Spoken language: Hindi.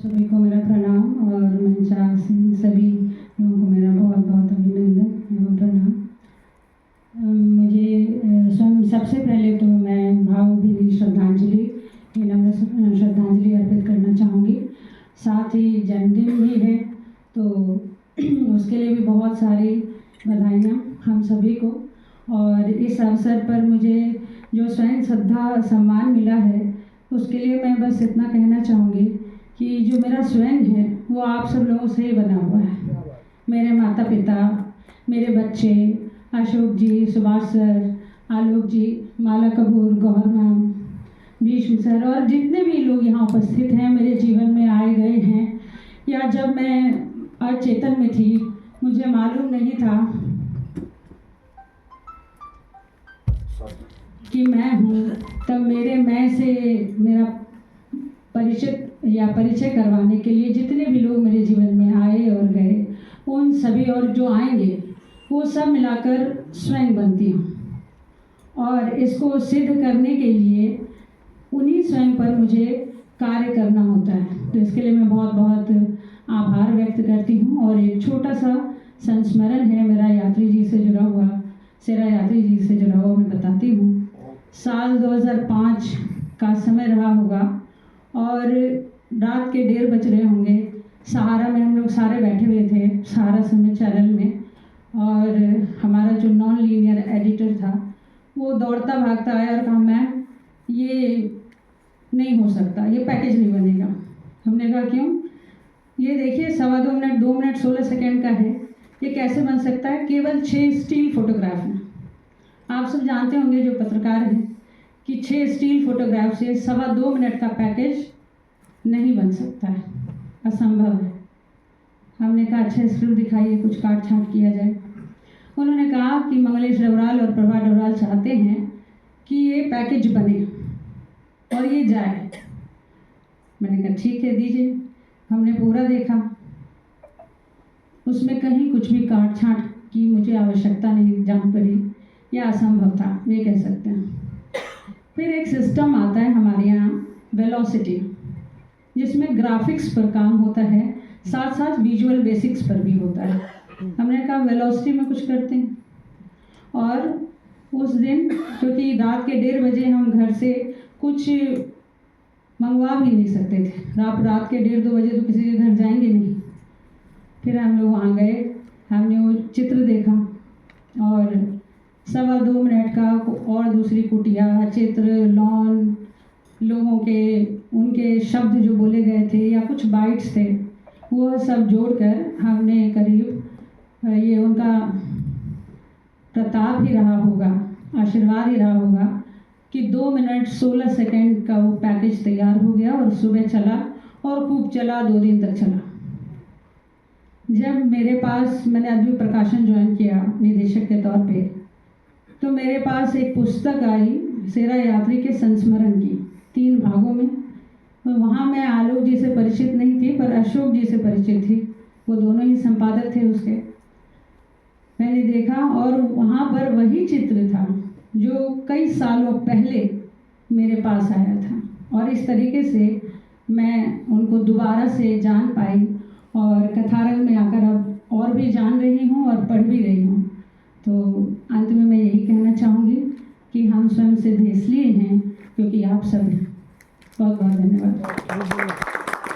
सभी को मेरा प्रणाम और मंचासीन सभी लोगों को मेरा बहुत बहुत अभिनंदन एवं प्रणाम। मुझे सबसे पहले तो मैं भावभीनी नम्र श्रद्धांजलि अर्पित करना चाहूँगी। साथ ही जन्मदिन भी है तो उसके लिए भी बहुत सारी बधाइयाँ हम सभी को। और इस अवसर पर मुझे जो स्वयं श्रद्धा सम्मान मिला है उसके लिए मैं बस इतना कहना चाहूँगी कि जो मेरा स्वयं है वो आप सब लोगों से ही बना हुआ है। मेरे माता पिता, मेरे बच्चे, अशोक जी, सुभाष सर, आलोक जी, माला कपूर, गौर मैम, भीष्म सर और जितने भी लोग यहाँ उपस्थित हैं मेरे जीवन में आए गए हैं, या जब मैं अचेतन में थी मुझे मालूम नहीं था कि मैं हूँ, तब मेरे मैं से मेरा परिचय करवाने के लिए जितने भी लोग मेरे जीवन में आए और गए, उन सभी और जो आएंगे वो सब मिलाकर स्वयं बनती हूँ। और इसको सिद्ध करने के लिए उन्हीं स्वयं पर मुझे कार्य करना होता है। तो इसके लिए मैं बहुत बहुत आभार व्यक्त करती हूँ। और एक छोटा सा संस्मरण है मेरा यात्री जी से जुड़ा हुआ, सेरा यात्री जी से जुड़ा हुआ, मैं बताती हूँ। साल 2005 का समय रहा होगा और रात के 1:30 बज रहे होंगे। सहारा में हम लोग सारे बैठे हुए थे, सहारा समय चैनल में, और हमारा जो नॉन लीनियर एडिटर था वो दौड़ता भागता आया और कहा, मैम ये नहीं हो सकता, ये पैकेज नहीं बनेगा। हमने कहा क्यों? ये देखिए 2.25 मिनट 2 मिनट 16 सेकेंड का है, ये कैसे बन सकता है? केवल 6 स्टील फोटोग्राफ हैं। आप सब जानते होंगे जो पत्रकार हैं कि 6 स्टील फोटोग्राफ से 2.25 मिनट का पैकेज नहीं बन सकता है, असंभव है। हमने कहा अच्छा स्क्रिप्ट दिखाइए, कुछ काट छाट किया जाए। उन्होंने कहा कि मंगलेश डबराल और प्रभा डबराल चाहते हैं कि ये पैकेज बने और ये जाए। मैंने कहा ठीक है दीजिए। हमने पूरा देखा, उसमें कहीं कुछ भी काट छाट की मुझे आवश्यकता नहीं जान पड़ी, या असंभव था ये कह सकते हैं। फिर एक सिस्टम आता है हमारे यहाँ वेलोसिटी, जिसमें ग्राफिक्स पर काम होता है, साथ साथ विजुअल बेसिक्स पर भी होता है। हमने कहा वेलोसिटी में कुछ करते हैं। और उस दिन क्योंकि रात के 1:30 बजे हम घर से कुछ मंगवा भी नहीं सकते थे, रात के 1:30-2 बजे तो किसी के घर जाएंगे नहीं। फिर हम लोग वहाँ गए, हमने वो चित्र देखा और 2.25 मिनट का और दूसरी कुटिया, चित्र, लॉन, लोगों के उनके शब्द जो बोले गए थे या कुछ बाइट्स थे, वो सब जोड़कर हमने करीब, ये उनका प्रताप ही रहा होगा, आशीर्वाद ही रहा होगा कि 2 मिनट 16 सेकेंड का वो पैकेज तैयार हो गया और सुबह चला और खूब चला, 2 दिन तक चला। जब मेरे पास, मैंने अद्भुत प्रकाशन ज्वाइन किया निदेशक के तौर पे, तो मेरे पास एक पुस्तक आई सेरा यात्री के संस्मरण की 3 भागों में। तो वहाँ मैं आलोक जी से परिचित नहीं थी पर अशोक जी से परिचित थी, वो दोनों ही संपादक थे उसके। मैंने देखा और वहाँ पर वही चित्र था जो कई सालों पहले मेरे पास आया था, और इस तरीके से मैं उनको दोबारा से जान पाई और कथारंग में आकर अब और भी जान रही हूँ और पढ़ भी रही हूँ। तो अंत में मैं यही कहना चाहूँगी कि हम स्वयं सिद्ध इसलिए हैं क्योंकि आप सब हैं। बहुत बहुत धन्यवाद।